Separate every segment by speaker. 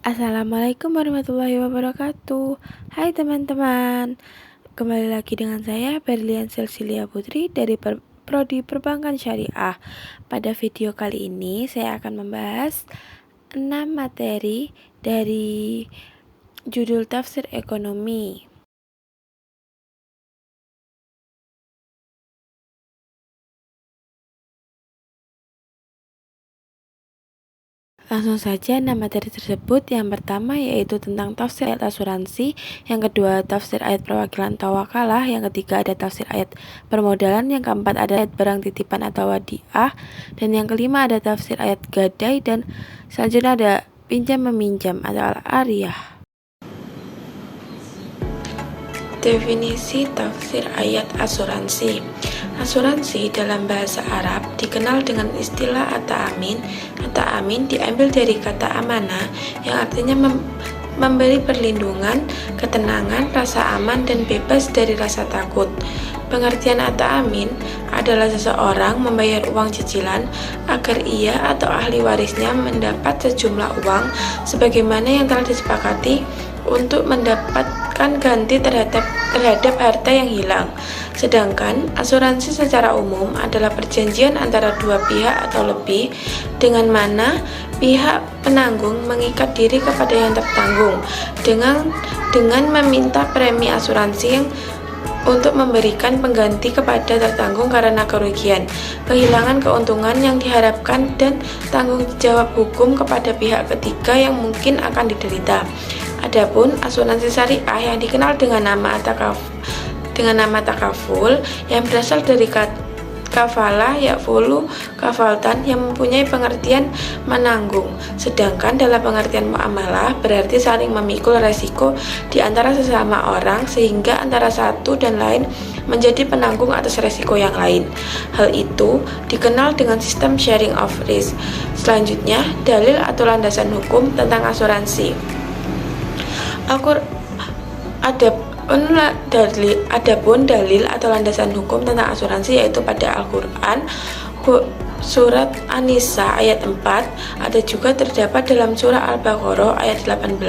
Speaker 1: Assalamualaikum warahmatullahi wabarakatuh. Hai teman-teman, kembali lagi dengan saya Berlian Silsilia Putri dari Prodi Perbankan Syariah. Pada video kali ini saya akan membahas 6 materi dari judul tafsir ekonomi. Langsung saja 6 materi tersebut. Yang pertama yaitu tentang tafsir ayat asuransi, yang kedua tafsir ayat perwakilan tawakalah, yang ketiga ada tafsir ayat permodalan, yang keempat ada ayat barang titipan atau wadiah, dan yang kelima ada tafsir ayat gadai, dan selanjutnya ada pinjam meminjam atau al-ariyah. Definisi tafsir ayat asuransi. Asuransi dalam bahasa Arab dikenal dengan istilah at-ta'amin. At-ta'amin diambil dari kata amanah yang artinya memberi perlindungan, ketenangan, rasa aman, dan bebas dari rasa takut. Pengertian at-ta'amin adalah seseorang membayar uang cicilan agar ia atau ahli warisnya mendapat sejumlah uang sebagaimana yang telah disepakati untuk mendapatkan ganti terhadap harta yang hilang. Sedangkan asuransi secara umum adalah perjanjian antara dua pihak atau lebih, dengan mana pihak penanggung mengikat diri kepada yang tertanggung dengan meminta premi asuransi yang untuk memberikan pengganti kepada tertanggung karena kerugian, kehilangan keuntungan yang diharapkan, dan tanggung jawab hukum kepada pihak ketiga yang mungkin akan diderita. Adapun asuransi syariah yang dikenal dengan nama takaful yang berasal dari kafalah ya'fulu kafaltan yang mempunyai pengertian menanggung, sedangkan dalam pengertian muamalah berarti saling memikul resiko di antara sesama orang sehingga antara satu dan lain menjadi penanggung atas resiko yang lain. Hal itu dikenal dengan sistem sharing of risk. Selanjutnya, dalil atau landasan hukum tentang asuransi. Adapun dalil atau landasan hukum tentang asuransi yaitu pada Al-Quran surat An-Nisa ayat 4, ada juga terdapat dalam surah Al-Baqarah ayat 18.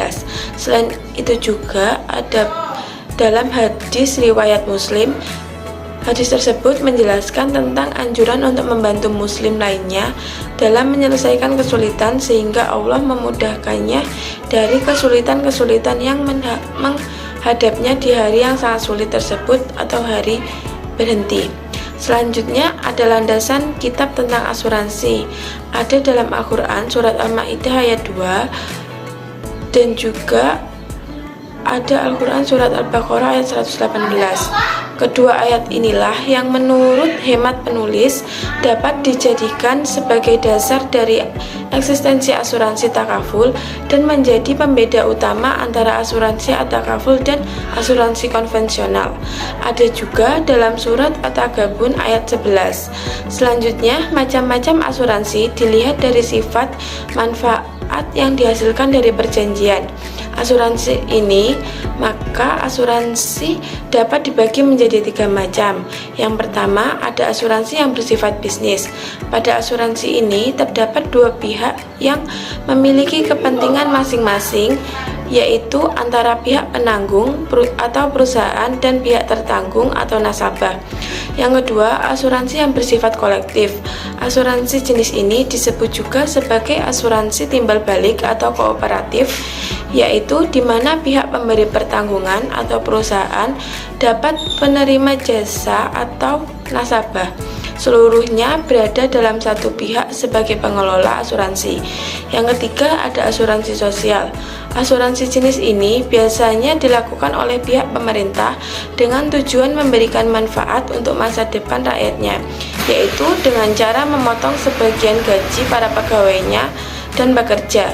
Speaker 1: Selain itu juga ada dalam hadis riwayat Muslim. Hadis tersebut menjelaskan tentang anjuran untuk membantu muslim lainnya dalam menyelesaikan kesulitan sehingga Allah memudahkannya dari kesulitan-kesulitan yang menghadapnya di hari yang sangat sulit tersebut atau hari berhenti. Selanjutnya ada landasan kitab tentang asuransi. Ada dalam Al-Quran surat Al-Ma'idah ayat 2 dan juga ada Al-Quran surat Al-Baqarah ayat 118. Kedua ayat inilah yang menurut hemat penulis dapat dijadikan sebagai dasar dari eksistensi asuransi takaful dan menjadi pembeda utama antara asuransi at-takaful dan asuransi konvensional. Ada juga dalam surat At-Tagabun ayat 11. Selanjutnya, macam-macam asuransi dilihat dari sifat manfaat yang dihasilkan dari perjanjian asuransi ini, maka asuransi dapat dibagi menjadi 3 macam. Yang pertama, ada asuransi yang bersifat bisnis. Pada asuransi ini terdapat dua pihak yang memiliki kepentingan masing-masing, yaitu antara pihak penanggung atau perusahaan dan pihak tertanggung atau nasabah. Yang kedua, asuransi yang bersifat kolektif. Asuransi jenis ini disebut juga sebagai asuransi timbal balik atau kooperatif, yaitu di mana pihak pemberi pertanggungan atau perusahaan dapat penerima jasa atau nasabah seluruhnya berada dalam satu pihak sebagai pengelola asuransi. Yang ketiga ada asuransi sosial. Asuransi jenis ini biasanya dilakukan oleh pihak pemerintah dengan tujuan memberikan manfaat untuk masa depan rakyatnya, yaitu dengan cara memotong sebagian gaji para pegawainya dan pekerja.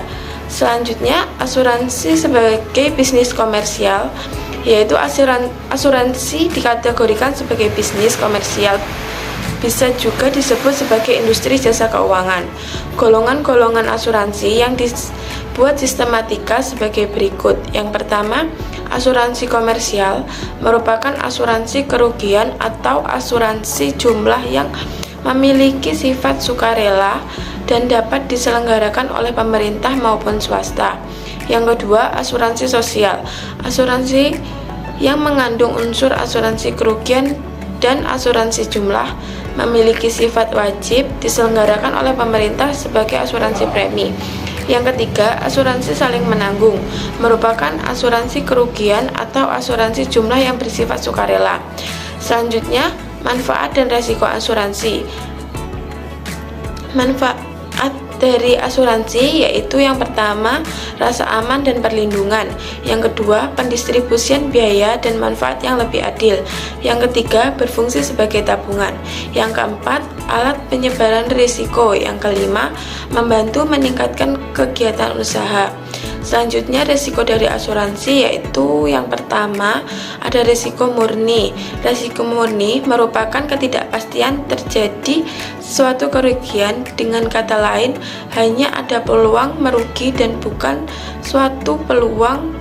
Speaker 1: Selanjutnya, asuransi sebagai bisnis komersial, yaitu asuransi dikategorikan sebagai bisnis komersial, bisa juga disebut sebagai industri jasa keuangan. Golongan-golongan asuransi yang dibuat sistematika sebagai berikut. Yang pertama, asuransi komersial merupakan asuransi kerugian atau asuransi jumlah yang memiliki sifat sukarela dan dapat diselenggarakan oleh pemerintah maupun swasta. Yang kedua, asuransi sosial. Asuransi yang mengandung unsur asuransi kerugian dan asuransi jumlah memiliki sifat wajib diselenggarakan oleh pemerintah sebagai asuransi premi. Yang ketiga, asuransi saling menanggung, merupakan asuransi kerugian atau asuransi jumlah yang bersifat sukarela. Selanjutnya, manfaat dan resiko asuransi. Manfaat dari asuransi yaitu yang pertama, rasa aman dan perlindungan. Yang kedua, pendistribusian biaya dan manfaat yang lebih adil. Yang ketiga, berfungsi sebagai tabungan. Yang keempat, alat penyebaran risiko. Yang kelima, membantu meningkatkan kegiatan usaha. Selanjutnya, risiko dari asuransi yaitu yang pertama, ada risiko murni. Risiko murni merupakan ketidakpastian terjadi suatu kerugian, dengan kata lain, hanya ada peluang merugi dan bukan suatu peluang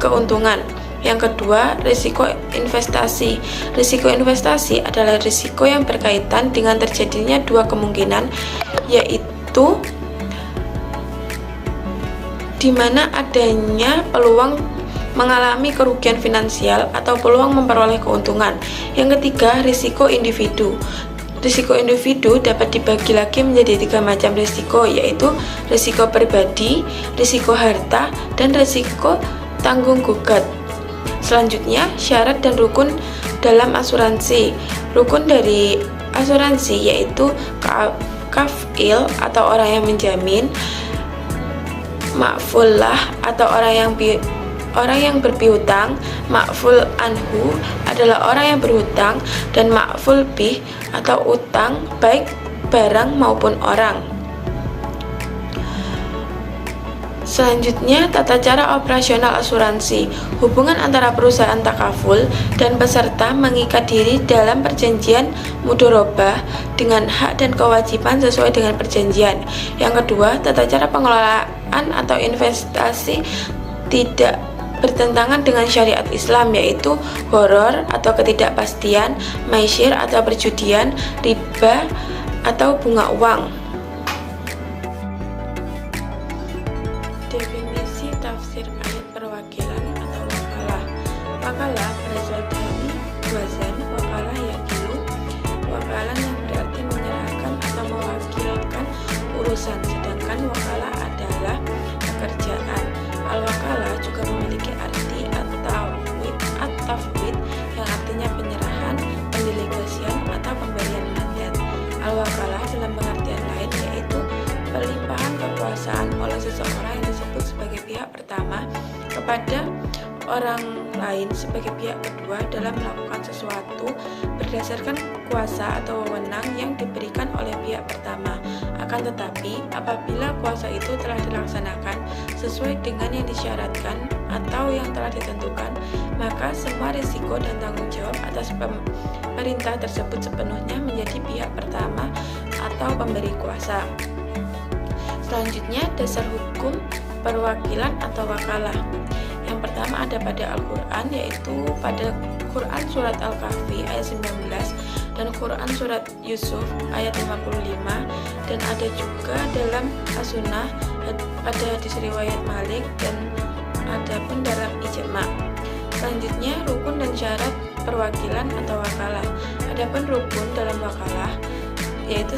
Speaker 1: keuntungan. Yang kedua, risiko investasi. Risiko investasi adalah risiko yang berkaitan dengan terjadinya dua kemungkinan, yaitu di mana adanya peluang mengalami kerugian finansial atau peluang memperoleh keuntungan. Yang ketiga, risiko individu. Risiko individu dapat dibagi lagi menjadi 3 macam risiko, yaitu risiko pribadi, risiko harta, dan risiko tanggung gugat. Selanjutnya, syarat dan rukun dalam asuransi. Rukun dari asuransi yaitu kafil atau orang yang menjamin, makfulah atau orang yang berpiutang, makful anhu adalah orang yang berhutang, dan makful bih atau utang baik barang maupun orang. Selanjutnya, tata cara operasional asuransi. Hubungan antara perusahaan takaful dan peserta mengikat diri dalam perjanjian mudorobah dengan hak dan kewajiban sesuai dengan perjanjian. Yang kedua, tata cara pengelolaan atau investasi tidak bertentangan dengan syariat Islam, yaitu gharar atau ketidakpastian, maisir atau perjudian, riba atau bunga uang. Definisi tafsir ayat perwakilan atau wakalah. Wakalah berasal dari wazan wakalah yakilu, wakalan yang berarti menyerahkan atau mewakilkan urusan, sedangkan wakalah adalah pekerjaan. Al-wakalah juga memiliki arti at-tafwid yang artinya penyerahan, pendelegasian atau pemberian mandat. Al-wakalah dalam pengertian lain yaitu pelimpahan kekuasaan oleh seseorang yang disebut sebagai pihak pertama kepada orang lain sebagai pihak kedua dalam melakukan sesuatu berdasarkan kuasa atau wewenang yang diberikan oleh pihak pertama. Akan tetapi, apabila kuasa itu telah dilaksanakan sesuai dengan yang disyaratkan atau yang telah ditentukan, maka semua risiko dan tanggung jawab atas perintah tersebut sepenuhnya menjadi pihak pertama atau pemberi kuasa. Selanjutnya, dasar hukum perwakilan atau wakalah. Yang pertama ada pada Al-Quran, yaitu pada Quran Surat Al-Kahfi ayat 19 dan Quran Surat Yusuf ayat 55, dan ada juga dalam As-Sunnah pada hadis riwayat Malik, dan ada pun dalam ijma. Selanjutnya, rukun dan syarat perwakilan atau wakalah. Adapun rukun dalam wakalah yaitu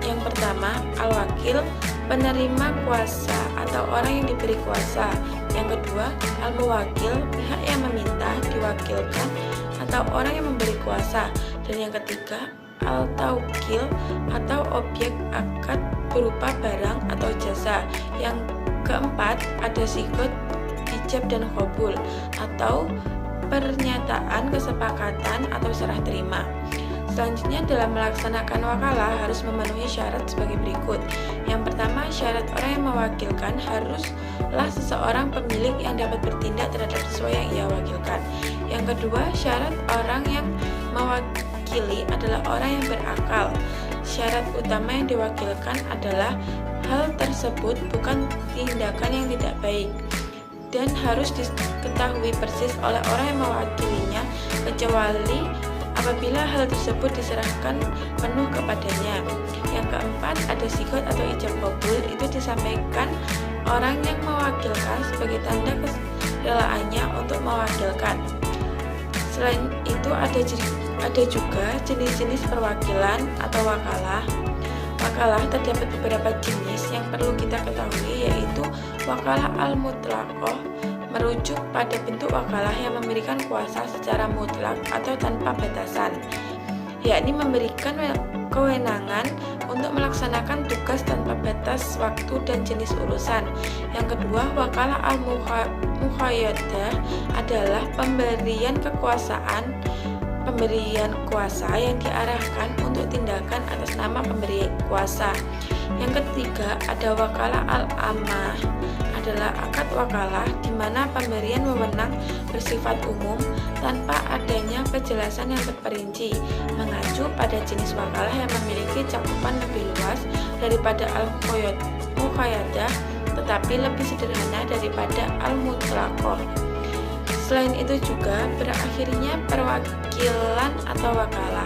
Speaker 1: yang pertama, al-wakil, penerima kuasa atau orang yang diberi kuasa. Yang kedua, al-muwakil, pihak yang meminta, diwakilkan, atau orang yang memberi kuasa. Dan yang ketiga, al-taukil, atau objek akad berupa barang atau jasa. Yang keempat, ada sigot, ijab dan qabul, atau pernyataan kesepakatan atau serah terima. Selanjutnya, dalam melaksanakan wakalah harus memenuhi syarat sebagai berikut. Yang pertama, syarat orang yang mewakilkan haruslah seseorang pemilik yang dapat bertindak terhadap sesuai yang ia wakilkan. Yang kedua, syarat orang yang mewakili adalah orang yang berakal. Syarat utama yang diwakilkan adalah hal tersebut bukan tindakan yang tidak baik dan harus diketahui persis oleh orang yang mewakilinya, kecuali apabila hal tersebut diserahkan penuh kepadanya. Yang keempat, ada sigot atau ijab qabul, itu disampaikan orang yang mewakilkan sebagai tanda kerelaannya untuk mewakilkan. Selain itu ada juga jenis-jenis perwakilan atau wakalah. Wakalah terdapat beberapa jenis yang perlu kita ketahui, yaitu wakalah al-mutlaqah, merujuk pada bentuk wakalah yang memberikan kuasa secara mutlak atau tanpa batasan, yakni memberikan kewenangan untuk melaksanakan tugas tanpa batas waktu dan jenis urusan. Yang kedua, wakalah al-muqayyadah adalah pemberian kuasa yang diarahkan untuk tindakan atas nama pemberi kuasa. Yang ketiga, ada wakalah al-ammah, adalah akad wakalah di mana pemberian wewenang bersifat umum tanpa adanya kejelasan yang terperinci, mengacu pada jenis wakalah yang memiliki cakupan lebih luas daripada al-muqayyadah tetapi lebih sederhana daripada al-mutlaqah. Selain itu juga berakhirnya perwakilan atau wakalah.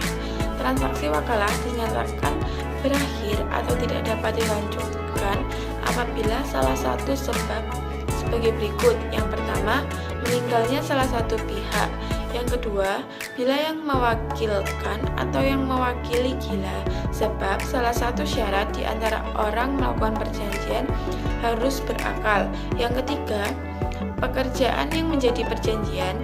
Speaker 1: Transaksi wakalah dinyatakan berakhir atau tidak dapat dilanjutkan apabila salah satu sebab sebagai berikut. Yang pertama, meninggalnya salah satu pihak. Yang kedua, bila yang mewakilkan atau yang mewakili gila, sebab salah satu syarat di antara orang melakukan perjanjian harus berakal. Yang ketiga, pekerjaan yang menjadi perjanjian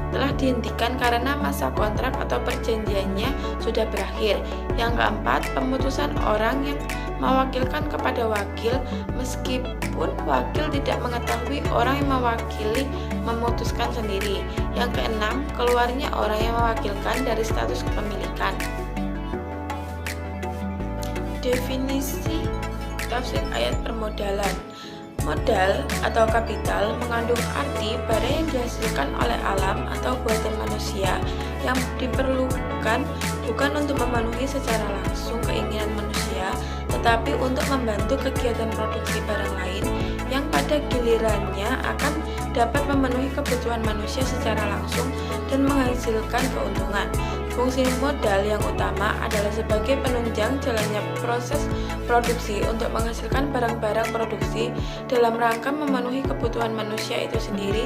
Speaker 1: telah dihentikan karena masa kontrak atau perjanjiannya sudah berakhir. Yang keempat, pemutusan orang yang mewakilkan kepada wakil meskipun wakil tidak mengetahui orang yang mewakili memutuskan sendiri. Yang keenam, keluarnya orang yang mewakilkan dari status kepemilikan. Definisi tafsir ayat permodalan. Modal atau kapital mengandung arti barang yang dihasilkan oleh alam atau buatan manusia yang diperlukan bukan untuk memenuhi secara langsung keinginan manusia, tetapi untuk membantu kegiatan produksi barang lain yang pada gilirannya akan dapat memenuhi kebutuhan manusia secara langsung dan menghasilkan keuntungan. Fungsi modal yang utama adalah sebagai penunjang jalannya proses produksi untuk menghasilkan barang-barang produksi dalam rangka memenuhi kebutuhan manusia itu sendiri.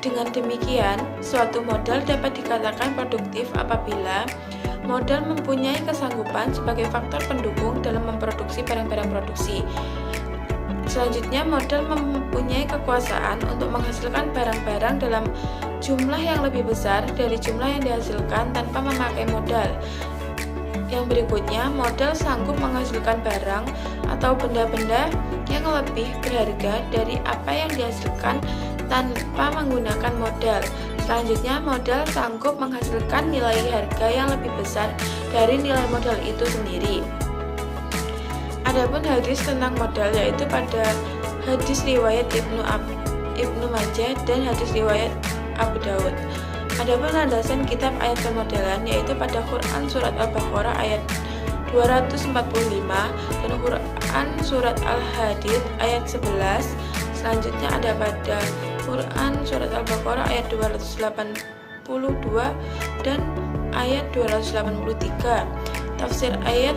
Speaker 1: Dengan demikian, suatu modal dapat dikatakan produktif apabila modal mempunyai kesanggupan sebagai faktor pendukung dalam memproduksi barang-barang produksi. Selanjutnya, modal mempunyai kekuasaan untuk menghasilkan barang-barang dalam jumlah yang lebih besar dari jumlah yang dihasilkan tanpa memakai modal. Yang berikutnya, modal sanggup menghasilkan barang atau benda-benda yang lebih berharga dari apa yang dihasilkan tanpa menggunakan modal. Selanjutnya, modal sanggup menghasilkan nilai harga yang lebih besar dari nilai modal itu sendiri. Adapun hadis tentang modal yaitu pada hadis riwayat Ibnu Majah dan hadis riwayat Abu Daud. Adapun landasan kitab ayat permodalan yaitu pada Quran surat Al-Baqarah ayat 245 dan Quran surat Al-Hadid ayat 11. Selanjutnya ada pada Quran surat Al-Baqarah ayat 282 dan ayat 283. Tafsir ayat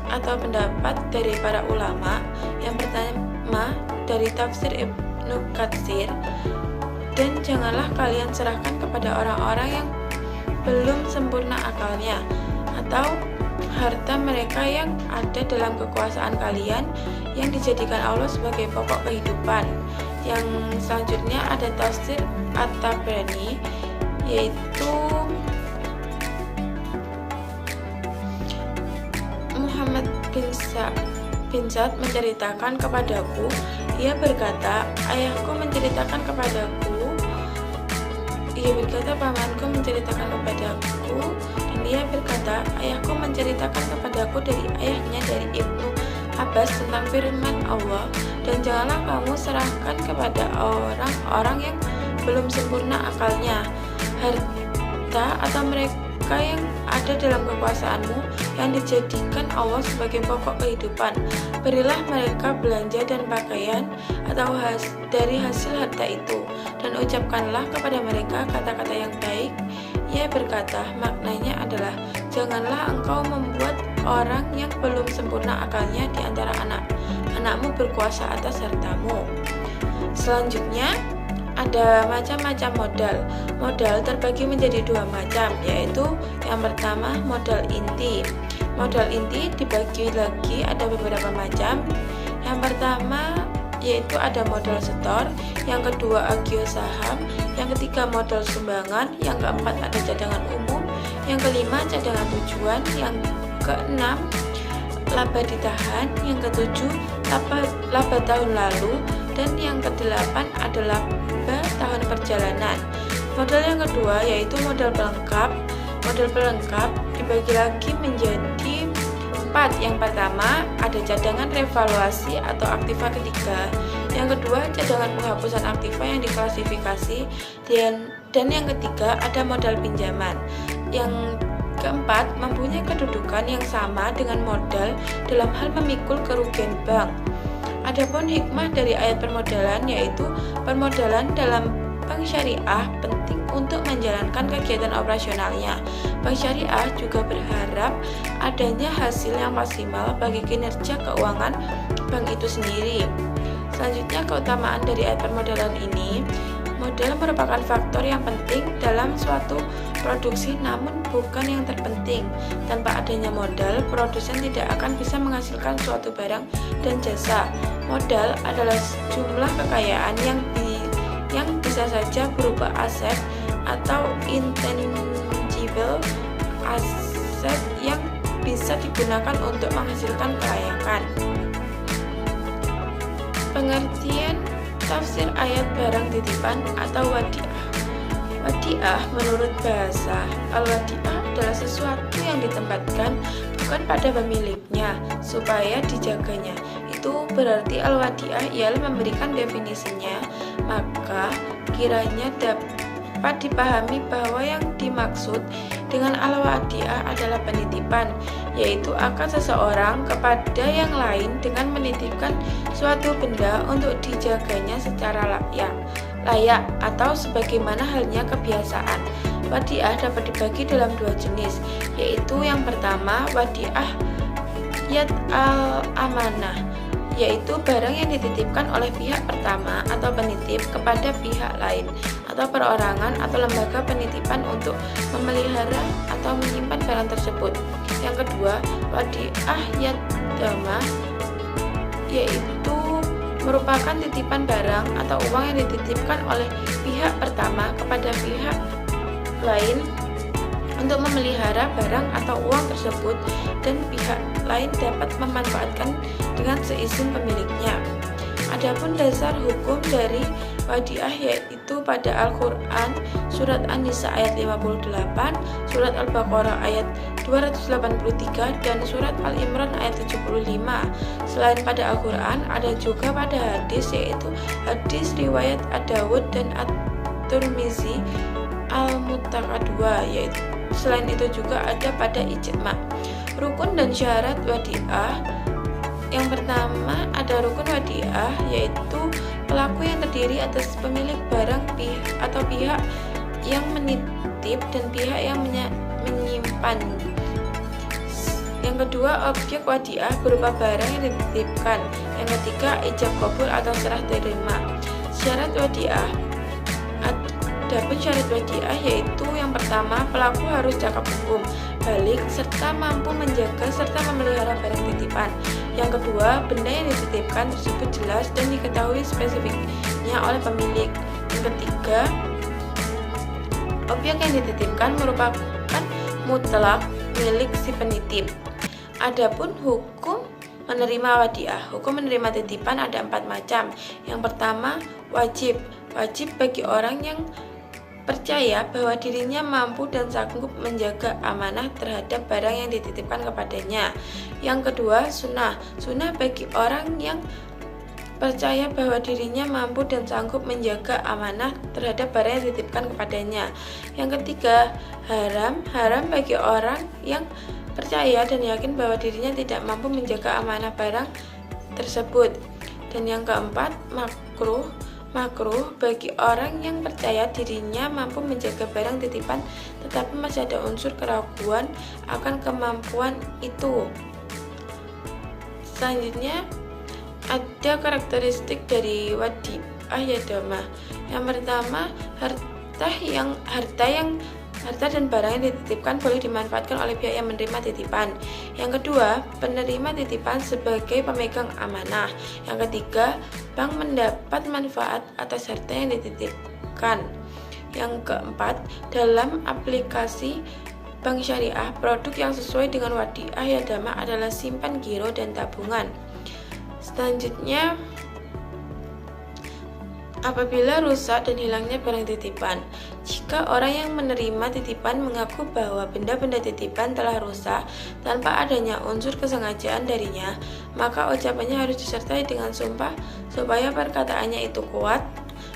Speaker 1: atau pendapat dari para ulama. Yang pertama dari tafsir Ibnu Katsir, dan janganlah kalian serahkan kepada orang-orang yang belum sempurna akalnya atau harta mereka yang ada dalam kekuasaan kalian yang dijadikan Allah sebagai pokok kehidupan. Yang selanjutnya ada tafsir At-Tabrani yaitu Muhammad bin Sa'd menceritakan kepadaku, ia berkata, pamanku menceritakan kepadaku, dan ia berkata, ayahku menceritakan kepadaku dari ayahnya dari Ibnu Abbas tentang firman Allah, dan janganlah kamu serahkan kepada orang-orang yang belum sempurna akalnya harta atau mereka yang ada dalam kekuasaanmu yang dijadikan Allah sebagai pokok kehidupan. Berilah mereka belanja dan pakaian atau dari hasil harta itu, dan ucapkanlah kepada mereka kata-kata yang baik. Ia berkata, maknanya adalah janganlah engkau membuat orang yang belum sempurna akalnya di antara anakmu berkuasa atas hartamu. Selanjutnya ada macam-macam modal. Modal terbagi menjadi dua macam, yaitu yang pertama modal inti. Modal inti dibagi lagi ada beberapa macam. Yang pertama yaitu ada modal setor, yang kedua agio saham, yang ketiga modal sumbangan, yang keempat ada cadangan umum, yang kelima cadangan tujuan, yang keenam laba ditahan, yang ketujuh laba tahun lalu, dan yang kedelapan adalah laba tahun perjalanan. Modal yang kedua yaitu modal pelengkap. Modal pelengkap dibagi lagi menjadi 4. Yang pertama ada cadangan revaluasi atau aktiva ketiga, yang kedua cadangan penghapusan aktiva yang diklasifikasi, dan yang ketiga ada modal pinjaman. Yang keempat mempunyai kedudukan yang sama dengan modal dalam hal memikul kerugian bank. Adapun hikmah dari ayat permodalan yaitu permodalan dalam bank syariah penting untuk menjalankan kegiatan operasionalnya. Bank syariah juga berharap adanya hasil yang maksimal bagi kinerja keuangan bank itu sendiri. Selanjutnya keutamaan dari ayat permodalan ini, modal merupakan faktor yang penting dalam suatu produksi namun bukan yang terpenting. Tanpa adanya modal, produsen tidak akan bisa menghasilkan suatu barang dan jasa. Modal adalah jumlah kekayaan yang bisa saja berupa aset atau intangible aset yang bisa digunakan untuk menghasilkan kelayakan. Pengertian tafsir ayat barang titipan atau wadiah. Wadiah menurut bahasa al-wadiah adalah sesuatu yang ditempatkan bukan pada pemiliknya supaya dijaganya. Itu berarti al-wadiah ialah memberikan definisinya, maka kiranya dapat dipahami bahwa yang dimaksud dengan al-wadiah adalah penitipan, yaitu akan seseorang kepada yang lain dengan menitipkan suatu benda untuk dijaganya secara layak atau sebagaimana halnya kebiasaan. Wadiah dapat dibagi dalam dua jenis, yaitu yang pertama wadiah yad al-amanah, yaitu barang yang dititipkan oleh pihak pertama atau penitip kepada pihak lain atau perorangan atau lembaga penitipan untuk memelihara atau menyimpan barang tersebut. Yang kedua, wadiah yad damah, yaitu merupakan titipan barang atau uang yang dititipkan oleh pihak pertama kepada pihak lain untuk memelihara barang atau uang tersebut dan pihak lain dapat memanfaatkan dengan seizin pemiliknya. Adapun dasar hukum dari wadiah yaitu pada Al-Quran surat An-Nisa ayat 58, surat Al-Baqarah ayat 283, dan surat Al-Imran ayat 75. Selain pada Al-Quran, ada juga pada hadis yaitu hadis riwayat Ad-Dawud dan At-Tirmizi Al-Muttaqadwa, yaitu selain itu juga ada pada ijma'. Rukun dan syarat wadiah. Yang pertama ada rukun wadiah, yaitu pelaku yang terdiri atas pemilik barang atau pihak yang menitip dan pihak yang menyimpan. Yang kedua objek wadiah berupa barang yang dititipkan. Yang ketiga ijab qabul atau serah terima. Syarat wadiah. Adapun syarat wadiah yaitu yang pertama pelaku harus cakap hukum, balik, serta mampu menjaga serta memelihara barang titipan. Yang kedua, benda yang dititipkan tersebut jelas dan diketahui spesifiknya oleh pemilik. Yang ketiga, objek yang dititipkan merupakan mutlak milik si penitip. Adapun hukum menerima wadiah. Hukum menerima titipan ada 4 macam. Yang pertama, wajib. Wajib bagi orang yang percaya bahwa dirinya mampu dan sanggup menjaga amanah terhadap barang yang dititipkan kepadanya. Yang kedua, sunnah. Sunnah bagi orang yang percaya bahwa dirinya mampu dan sanggup menjaga amanah terhadap barang yang dititipkan kepadanya. Yang ketiga, haram. Haram bagi orang yang percaya dan yakin bahwa dirinya tidak mampu menjaga amanah barang tersebut. Dan yang keempat, makruh. makruh bagi orang yang percaya dirinya mampu menjaga barang titipan tetapi masih ada unsur keraguan akan kemampuan itu. Selanjutnya, ada karakteristik dari wadi'ah yadama. Yang pertama, harta dan barang yang dititipkan boleh dimanfaatkan oleh pihak yang menerima titipan. Yang kedua, penerima titipan sebagai pemegang amanah. Yang ketiga, bank mendapat manfaat atas harta yang dititipkan. Yang keempat, dalam aplikasi bank syariah, produk yang sesuai dengan wadi'ah yadama adalah simpan giro dan tabungan. Selanjutnya, apabila rusak dan hilangnya barang titipan. Jika orang yang menerima titipan mengaku bahwa benda-benda titipan telah rusak tanpa adanya unsur kesengajaan darinya, maka ucapannya harus disertai dengan sumpah supaya perkataannya itu kuat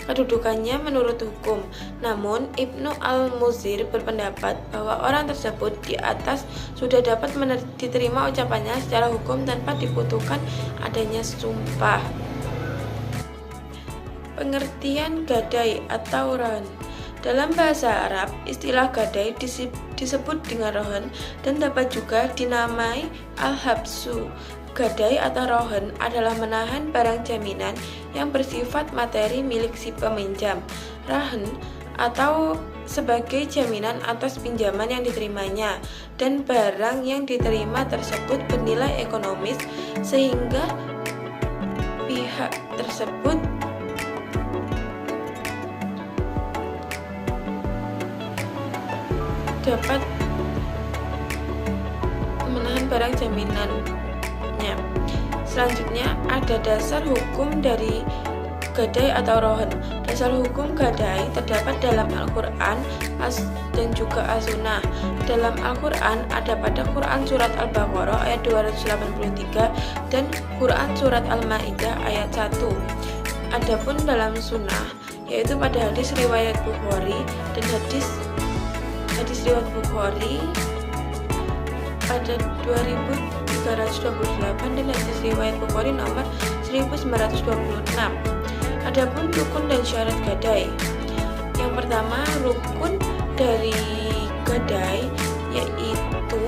Speaker 1: kedudukannya menurut hukum. Namun, Ibnu Al-Muzir berpendapat bahwa orang tersebut di atas sudah dapat diterima ucapannya secara hukum tanpa dibutuhkan adanya sumpah. Pengertian gadai atau rohan. Dalam bahasa Arab, istilah gadai disebut dengan rohan dan dapat juga dinamai al-habsu. Gadai atau rohan adalah menahan barang jaminan yang bersifat materi milik si peminjam. Rahan atau sebagai jaminan atas pinjaman yang diterimanya, dan barang yang diterima tersebut bernilai ekonomis sehingga pihak tersebut dapat menahan barang jaminannya. Selanjutnya, ada dasar hukum dari gadai atau rohan. Dasar hukum gadai terdapat dalam Al-Quran dan juga As-Sunnah. Dalam Al-Quran ada pada Quran Surat Al-Baqarah ayat 283 dan Quran Surat Al-Ma'idah ayat 1. Adapun dalam Sunnah, yaitu pada hadis riwayat Bukhari dan hadis riwayat Bukhari pada 2328 dan hadis riwayat Bukhari nomor 1926. Adapun rukun dan syarat gadai. Yang pertama, rukun dari gadai yaitu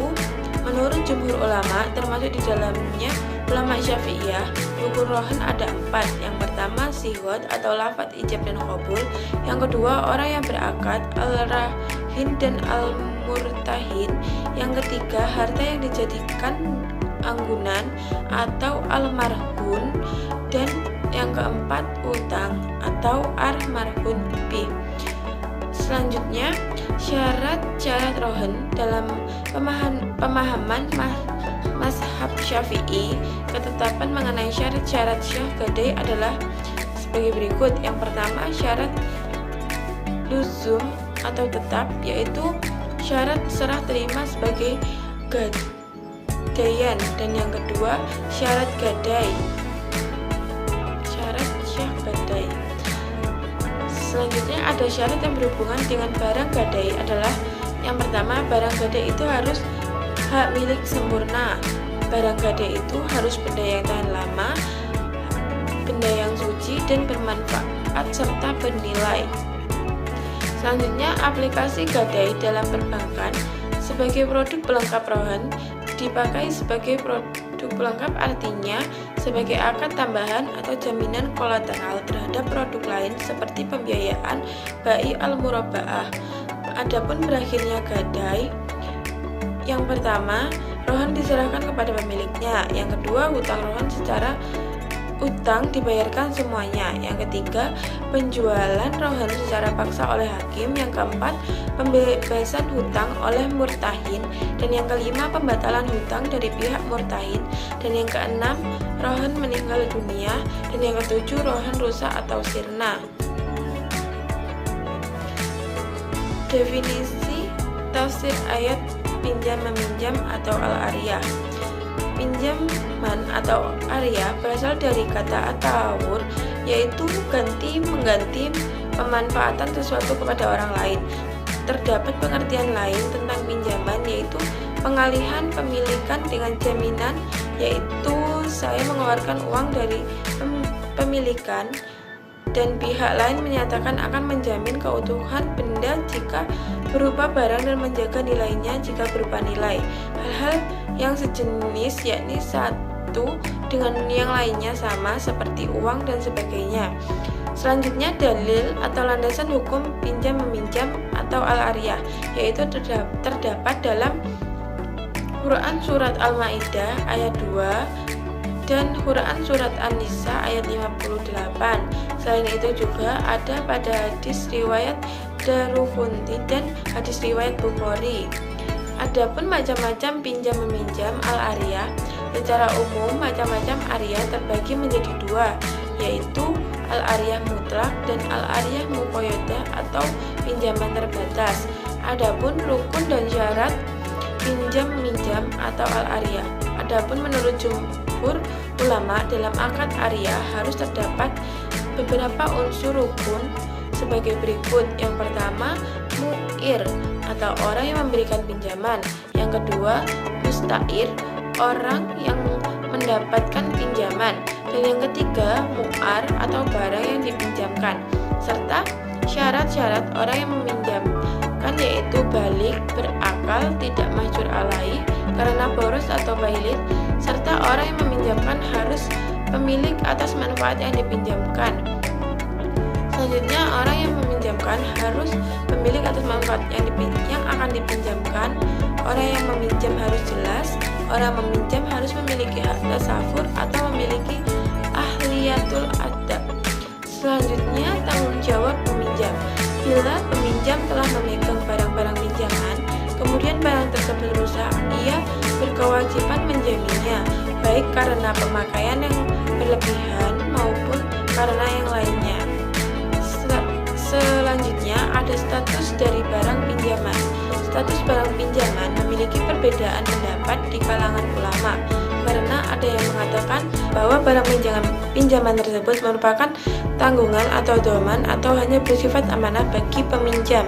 Speaker 1: menurut jumhur ulama, termasuk di dalamnya ulama Syafi'iyah, rukun rohan ada 4. Yang pertama, sighot atau lafadz ijab dan qabul. Yang kedua, orang yang berakad, al-rahin dan al-murtahin. Yang ketiga, harta yang dijadikan anggunan atau al-marhun. Dan yang keempat, utang atau ar-marhun bih. Selanjutnya, syarat-syarat rohan dalam pemahaman mazhab Syafi'i. Ketetapan mengenai syarat-syarat syah gadai adalah sebagai berikut. Yang pertama, syarat luzum atau tetap, yaitu syarat serah terima sebagai gadaian. Dan yang kedua, syarat gadai, syarat syah gadai. Selanjutnya, ada syarat yang berhubungan dengan barang gadai adalah yang pertama, barang gadai itu harus hak milik sempurna. Barang gadai itu harus benda yang tahan lama, benda yang suci dan bermanfaat serta bernilai. Selanjutnya, aplikasi gadai dalam perbankan sebagai produk pelengkap rohan dipakai sebagai produk pelengkap, artinya sebagai akad tambahan atau jaminan kolateral terhadap produk lain seperti pembiayaan bai al-murabaah. Adapun berakhirnya gadai, yang pertama, rohan diserahkan kepada pemiliknya. Yang kedua, hutang rohan secara utang dibayarkan semuanya. Yang ketiga, penjualan rohan secara paksa oleh hakim. Yang keempat, pembebasan hutang oleh murtahin. Dan yang kelima, pembatalan hutang dari pihak murtahin. Dan yang keenam, rohan meninggal dunia. Dan yang ketujuh, rohan rusak atau sirna. Definisi tafsir ayat pinjam meminjam atau al-ariyah. Pinjaman atau ariyah berasal dari kata at-ta'awur, yaitu mengganti pemanfaatan sesuatu kepada orang lain. Terdapat pengertian lain tentang pinjaman, yaitu pengalihan pemilikan dengan jaminan, yaitu saya mengeluarkan uang dari pemilikan dan pihak lain menyatakan akan menjamin keutuhan benda jika berupa barang dan menjaga nilainya jika berupa nilai. Hal-hal yang sejenis yakni satu dengan yang lainnya sama seperti uang dan sebagainya. Selanjutnya dalil atau landasan hukum pinjam-meminjam atau al-ariyah, yaitu terdapat dalam Quran Surat Al-Ma'idah ayat 2 dan Quran Surat An-Nisa ayat 58. Selain itu juga ada pada hadis riwayat Daruqutni dan hadis riwayat Bukhari. Adapun macam-macam pinjam-meminjam al-ariyah, secara umum macam-macam ariyah terbagi menjadi dua, yaitu al-ariyah mutlak dan al-ariyah muqayyadah atau pinjaman terbatas. Adapun rukun dan syarat pinjam-meminjam atau al-ariyah. Adapun menurut jumhur ulama dalam akad ariyah harus terdapat beberapa unsur rukun sebagai berikut. Yang pertama, mu'ir atau orang yang memberikan pinjaman. Yang kedua, musta'ir, orang yang mendapatkan pinjaman. Dan yang ketiga, mu'ar atau barang yang dipinjamkan. Serta syarat-syarat orang yang meminjamkan, yaitu balik, berakal, tidak mahjur alaih karena boros atau bailit, serta orang yang meminjamkan harus pemilik atas manfaat yang dipinjamkan. Selanjutnya, orang yang meminjamkan harus pemilik atas manfaat yang akan dipinjamkan. Orang yang meminjam harus jelas. Orang meminjam harus memiliki hak tasawur atau memiliki ahliyatul adab. Selanjutnya, tanggung jawab peminjam. Bila peminjam telah memegang barang-barang pinjaman, kemudian barang tersebut rusak, ia berkewajiban menjaminnya, baik karena pemakaian yang berlebihan maupun karena yang lainnya. Selanjutnya, ada status dari barang pinjaman. Status barang pinjaman memiliki perbedaan pendapat di kalangan ulama, karena ada yang mengatakan bahwa barang pinjaman tersebut merupakan tanggungan atau doman atau hanya bersifat amanah bagi peminjam.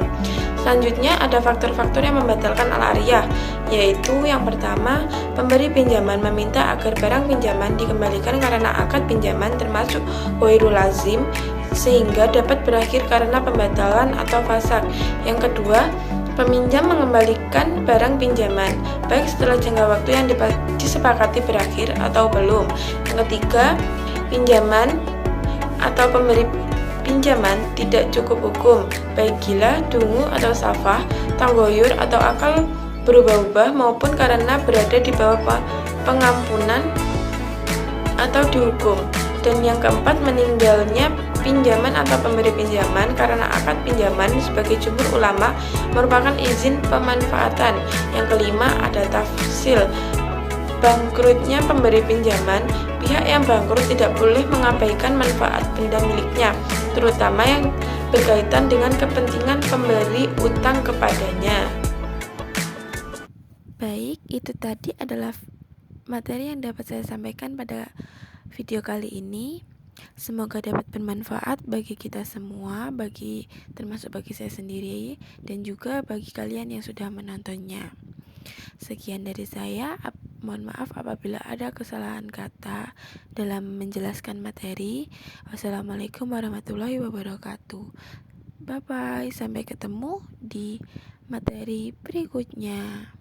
Speaker 1: Selanjutnya, ada faktor-faktor yang membatalkan al-ariyah, yaitu yang pertama, pemberi pinjaman meminta agar barang pinjaman dikembalikan karena akad pinjaman termasuk ghairul lazim, sehingga dapat berakhir karena pembatalan atau fasak. Yang kedua, peminjam mengembalikan barang pinjaman baik setelah jangka waktu yang disepakati berakhir atau belum. Yang ketiga, pinjaman atau pemberi pinjaman tidak cukup hukum, baik gila, dungu atau safah, tanggoyur atau akal berubah-ubah maupun karena berada di bawah pengampunan atau dihukum. Dan yang keempat, meninggalnya pinjaman atau pemberi pinjaman karena akad pinjaman sebagai jumhur ulama merupakan izin pemanfaatan. Yang kelima, ada tafsil, bangkrutnya pemberi pinjaman. Pihak yang bangkrut tidak boleh mengabaikan manfaat benda miliknya, terutama yang berkaitan dengan kepentingan pemberi utang kepadanya. Baik, itu tadi adalah materi yang dapat saya sampaikan pada video kali ini. Semoga dapat bermanfaat bagi kita semua, termasuk bagi saya sendiri dan juga bagi kalian yang sudah menontonnya. Sekian dari saya. Mohon maaf apabila ada kesalahan kata dalam menjelaskan materi. Wassalamualaikum warahmatullahi wabarakatuh. Bye bye, sampai ketemu di materi berikutnya.